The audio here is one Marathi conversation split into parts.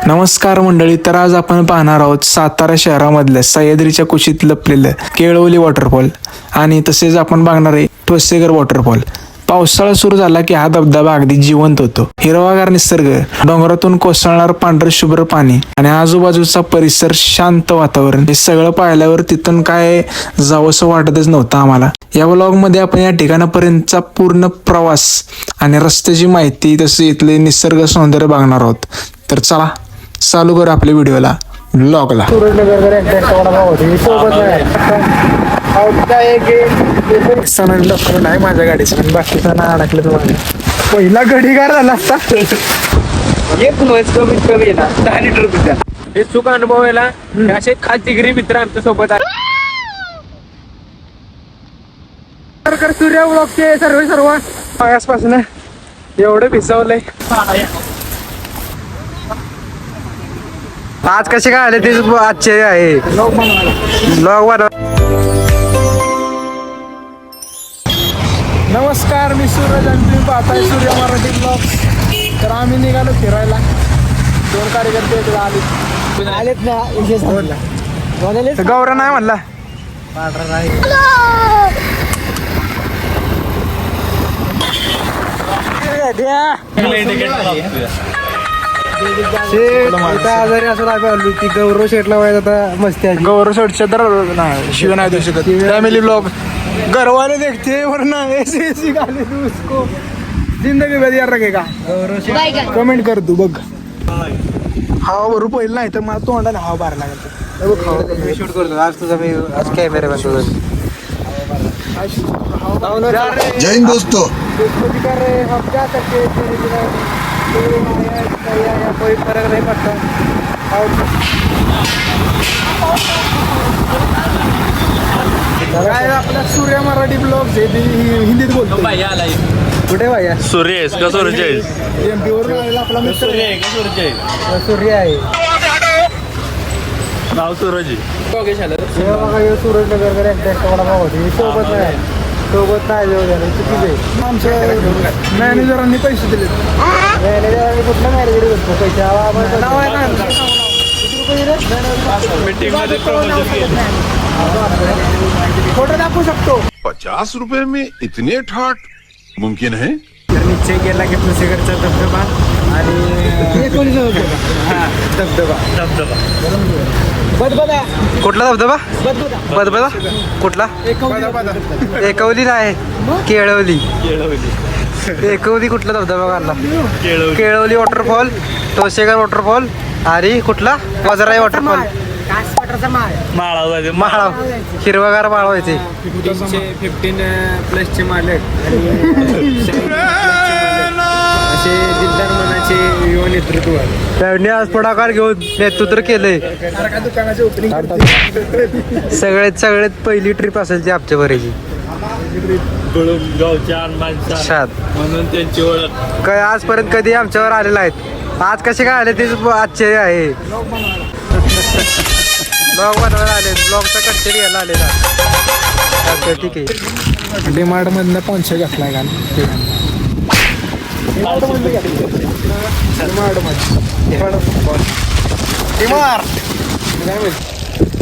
नमस्कार मंडळी. तर आज आपण पाहणार आहोत सातारा शहरामधल्या सह्याद्रीच्या कुशीत लपलेलं केळवली वॉटरफॉल आणि तसेच आपण बघणार आहे ठोसेघर वॉटरफॉल. पावसाळा सुरू झाला की हा धबधबा अगदी जिवंत होतो. हिरवागार निसर्ग, डोंगरातून कोसळणार पांढर शुभ्र पाणी आणि आजूबाजूचा परिसर, शांत वातावरण, हे सगळं पाहिल्यावर तिथून काय जावंसं वाटतच नव्हतं आम्हाला. या व्लॉग मध्ये आपण या ठिकाणापर्यंतचा पूर्ण प्रवास आणि रस्त्याची माहिती तसे इथले निसर्ग सौंदर्य बघणार आहोत. तर चला चालू करू आपल्या व्हिडिओला, व्लॉगला. नाही माझ्या गाडीचं पण बाकीचा ना अडकलं तुम्हाला. पहिला घडीगार झाला असता. कमीत कमी ना 10 लिटर दुधा हे चूक अनुभवायला असे खालतिगिरी मित्र आमच्या सोबत आहे. सूर्य ब्लॉकचे सर्व आसपासून एवढं भिजवलंय. आज कसे काय आले ते आजचे आहे ब्लॉग बनव. नमस्कार, मी सूरज आणि तुम्ही पाहताय सूर्य मराठी ब्लॉग्स. तर आम्ही निघालो फिरायला. 2 कार्यकर्ते इकडे आलेत ना. गौरा नाही म्हणला. आजारी असं आलो ती गौरव शेटला व्हायचं आता मस्ती आहे. गौरव शेटच्या तर शिव नाही देऊ शकत. फॅमिली ब्लॉग घरवाले देखते वरना ऐसी गाली तू उसको जिंदगी में यार रखेगा. कमेंट कर तू बघ. हवा भरू पहिलं नाही तर मला तोंडाने हवा बाहेर लागेल. मी शूट करतो आज तुझा. मी आज कॅमेरा बसवतो. जय हिंद दोस्तों. कोई फरक नहीं पड़ता. काय आपला सूर्य मराठी ब्लॉग हिंदीत बोलतो. कुठे भाई सूर्य का सूरज MP वरून आलेला आपला मित्र सूर्य आहे. नाव सूरज सूरज नगर सोबत नाही. सोबत नाही चुकीच आहे. आमच्या मॅनेजरांनी पैसे दिले. कुठला मॅनेजर करतो पैसे मीटिंग मध्ये प्रमोशन केलं. फोटो दाखवू शकतो. 50 रुपए में इतने ठाट मुमकिन है. निश्चय केला की ठोसेघरचा धबधबा आणि धबधबा कुठला धबधबा बदबदा कुठला एकवली नाही केळवली. एकवली कुठला धबधबा काढला. केळवली वॉटरफॉल, ठोसेघर वॉटरफॉल आणि कुठला वजराई वॉटरफॉल. माळा हिरवागार माळा व्हायचे. 15+ चे मालक असे दिलदार मनाचे युवा नेतृत्व. त्यांनी आज पुढाकार घेऊन नेतृत्व केलंय. दुकानाचे ओपनिंग सगळ्यात पहिली ट्रिप असेल ती आमच्या बरेची गावच्या माणसं म्हणून त्यांची ओळख. काय आजपर्यंत कधी आमच्यावर आलेला आहेत. आज कसे काय आले ते आश्चर्य आहे. ब्लॉग बनवायला आले. ब्लॉगचा कंटेंट घ्यायला आलेला. ठीक आहे. डिमार्ट मधनं 500 घेतलाय का.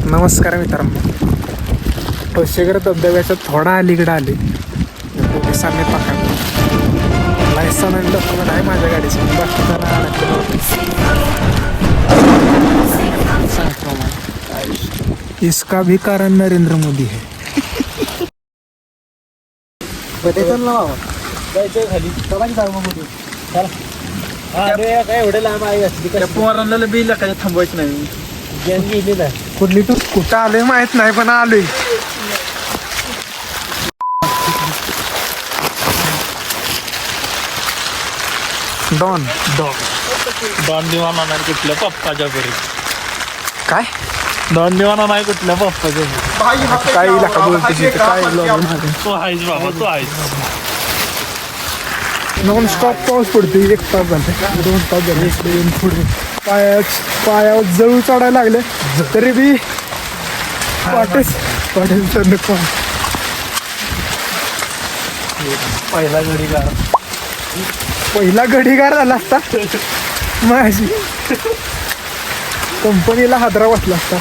नमस्कार मित्रांनो. ठोसेघर धबधब्याच्या थोडा अलीकडे आले. पोलिसांनी पकडलं. लायसन आणि डॉक्युमेंट आहे माझ्या गाडीचं. बाकीचा नाही सांगतो. इसका भी कारण नरेंद्र मोदी है. एवढं लांब आहे पोरांना बिल काय थांबवायचं नाही. कुठली तू कुठं आलोय माहित नाही पण आलोय. डॉन दोन दिवाना नाही कुठल्या पप्पाच्या घरी. काय दोन दिवाना नाही कुठल्या पप्पाच्या घरी. काय इलाका बोलते काय तो आहेस बाबा, तो आहेस. नॉन स्टॉप पाऊस पडतोय. 1 तास झाले, 2 तास झाले. इकडे येऊन पुढे पायावर जळू चढायला लागले तरी बी पाटेच नको. पहिला घडीगार झाला असता माझी. कंपनीला हादरा बसला असता.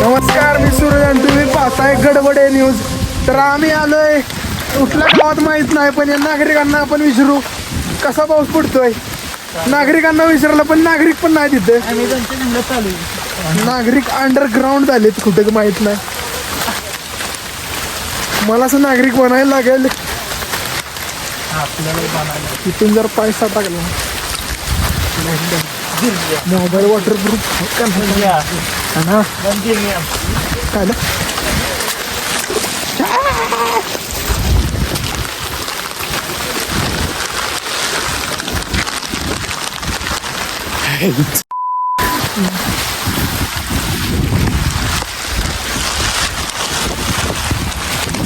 नमस्कार, मी सूरज आणि तुम्ही पाहताय गडबडे न्यूज. तर आम्ही आलोय कुठल्या गावात माहित नाही, पण या नागरिकांना आपण विचारू कसा पाऊस पडतोय. नागरिकांना विचारलं पण नागरिक पण नाही तिथे. नागरिक अंडरग्राऊंड झालेत कुठे माहित नाही. मला असं नागरिक बनायला लागेल. तिथून जर पैसा टाकला मोबाईल वॉटरप्रूफ काय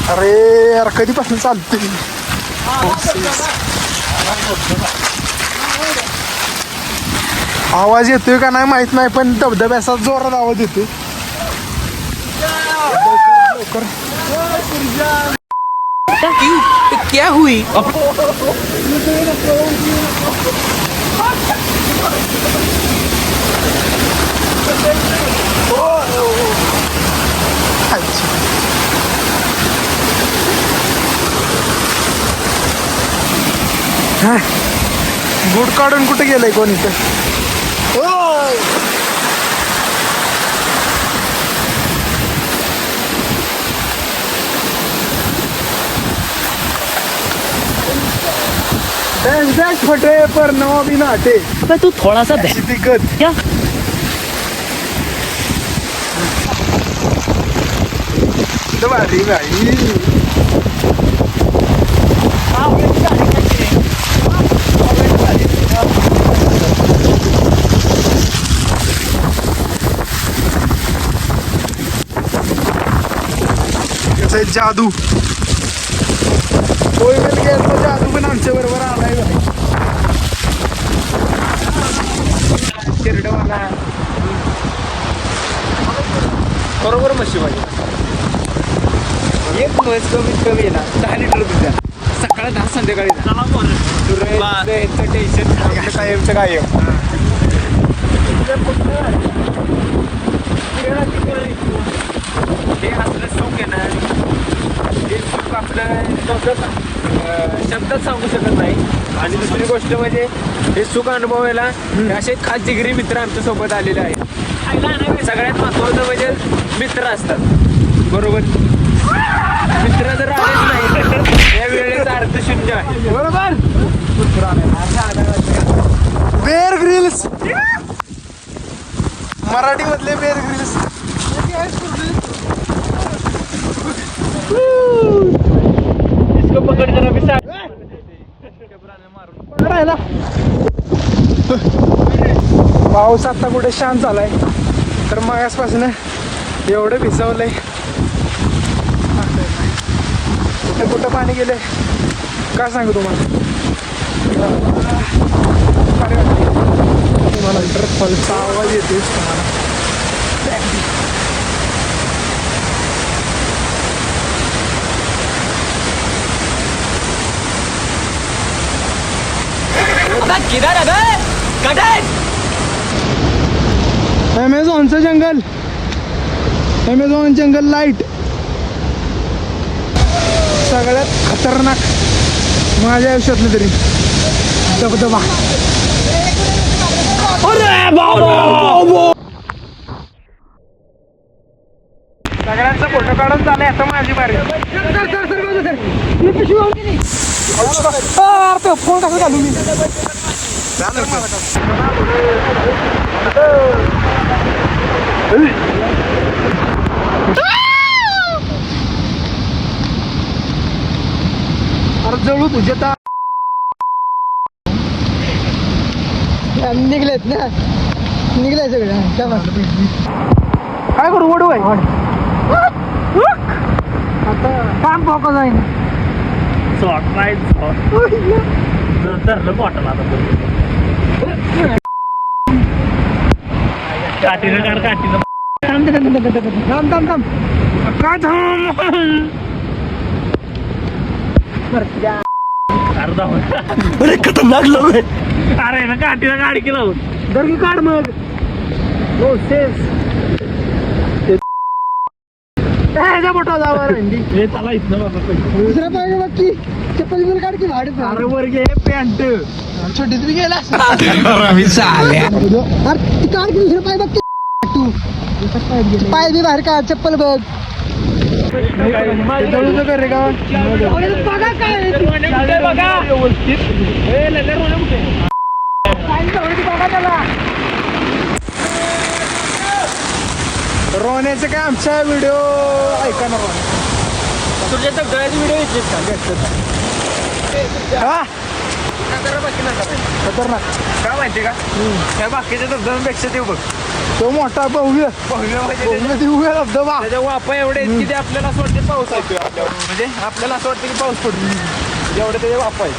अरे यार कधीपासून चालतोय. आवाज येतोय का नाही माहित नाही, पण धबधब्याचा जोरात आवाज येतोय. क्या हुई? बूट काढून कुठे गेलंय कोण इथं? डॅश फटे पर नवा भी नाटे. अबे तू थोड़ा सा बह दिक्कत क्या? भारी भाई. कसं आहे जादू. कोई मिल गया तो जादू पण आमच्या बरोबर आलाय. शिरडवाला बरोबर मशी पाहिजे. एक दिवस कमीत कमी आहे ना 10 लिटर दूध द्या. सकाळी 10 संध्याकाळी 10. टेन्शन कायमचं कायम. हे असलं सुख आहे ना, हे सुख आपलं शब्दात सांगू शकत नाही. आणि दुसरी गोष्ट म्हणजे हे सुख अनुभवायला असे खास जिगरी मित्र आमच्या सोबत आलेले आहेत. सगळ्यात महत्वाचं म्हणजे मित्र असतात. बरोबर, मित्र जर आलेच नाही तर या वेळेचा अर्थ शून्य आहे. बरोबर. बेअर ग्रिल्स, मराठी मधले बेअर ग्रिल्स. इसको पकड जरा भी साथ. पाऊस आता कुठे शांत झालाय, तर मागासपासून एवढं भिजवलंय. कुठे कुठं पाणी गेले काय सांगू तुम्हाला. तुम्हाला वॉटरफॉलचा आवाज येतोय तुम्हाला. किधर है ॲमेझॉनचं जंगल, ॲमेझॉन जंगल लाईट सगळ्यात खतरनाक माझ्या आयुष्यातलं तरी धबधबा. सगळ्यांचा फोटो काढून झालाय आता माझी बारी. फोन कसं घालू मी. अरे जळू तुझ्या निघलेत ना, निघलाय सगळं. काय करू ओढू आहे आता काम पोका जाईन. धरलं बॉटल आता काठीनं काढ काठीनं. थांब थांब थांब काय थांब. अर्धा अरे खतरनाक लोक अरे ना काठीला गाडी केलं दर की काढ मग हो सेस ह्याच्या मोठा जावा रंडी हे चला इथनं बाबा दुसरा पाहिजे बघ की चप्पल बिल काढ की भाडे अरे वर घे पॅन्ट छोटीच बी गेला अरे ती काढ की दुसरा पाय बघ की तू पाय बी बाहेर काढ चप्पल बघ जळूचं कर रे का बघा काय रोण्याचं काय आमचा व्हिडिओ ऐका ना तुझ्या धबधब्याचे व्हिडिओ येतेच का खतरनाक काय माहिती का त्या बाकीच्या धबधब्यांपेक्षा ते बघ तो मोठा भव्य दिव्य धबधबा त्याच्या वापा एवढे आहेत की ते आपल्याला असं वाटते पाऊस येतोय आपल्यावर म्हणजे आपल्याला असं वाटतं की पाऊस पडतो एवढे त्याचे वापा आहेत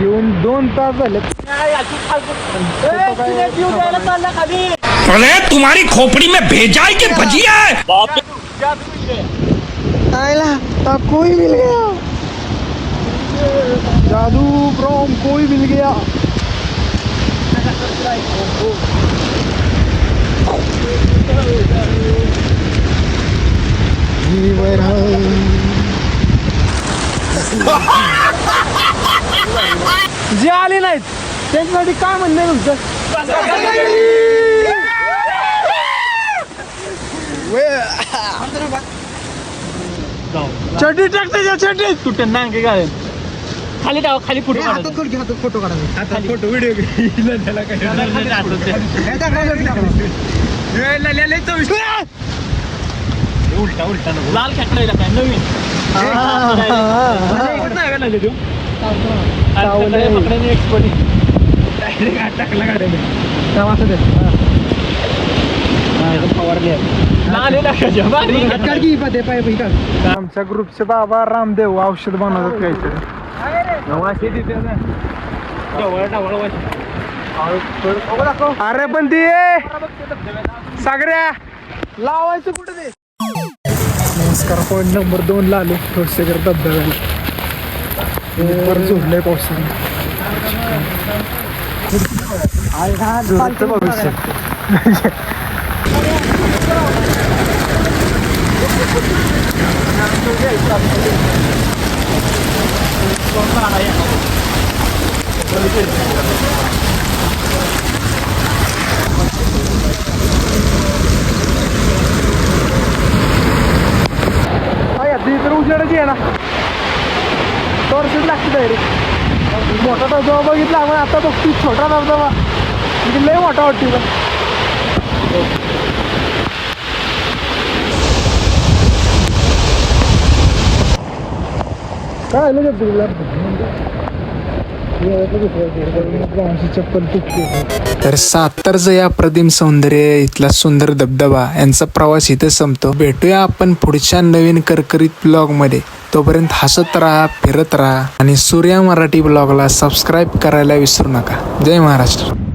येऊन 2 तास झाले अरे तुम्हारी खोपड़ी में भेजा है कि भजिया है आयला कोई मिल गया जादू फ्रॉम कोई मिल गया जे आले नाहीत त्यांच्यासाठी काय म्हणणं तुमचं चटी टाकते चटी कुठे नांगे गाळे खाली जाऊ खाली फोटो फोटो काढा आता फोटो व्हिडिओ त्याला उलटा उलटा लाल खेकडा काय नवीन पकडायला एक्सपर्ट टाकला गाड्या आमच्या ग्रुपचे बाबा रामदेव औषध बनवतात काहीतरी अरे पण ते सागऱ्या लावायचं कुठे ते नमस्कार पॉईंट नंबर 2 ला आलो ठोसेकर धबधब्याला झोडलंय पावसाने भविष्य तर उजेडच आहे ना टॉर्चच लागते डायरेक्ट मोठा धबधबा बघितला आपण आता बघतो छोटा धबधबा म्हणजे लय मोठा वाटतो काय चप्पल तुटते तर सातारचं या अप्रतिम सौंदर्य इथला सुंदर धबधबा यांचा प्रवास इथे संपतो. भेटूया आपण पुढच्या नवीन करकरीत ब्लॉग मध्ये. तोपर्यंत हसत राहा, फिरत राहा आणि सूर्या मराठी ब्लॉगला सबस्क्राईब करायला विसरू नका. जय महाराष्ट्र.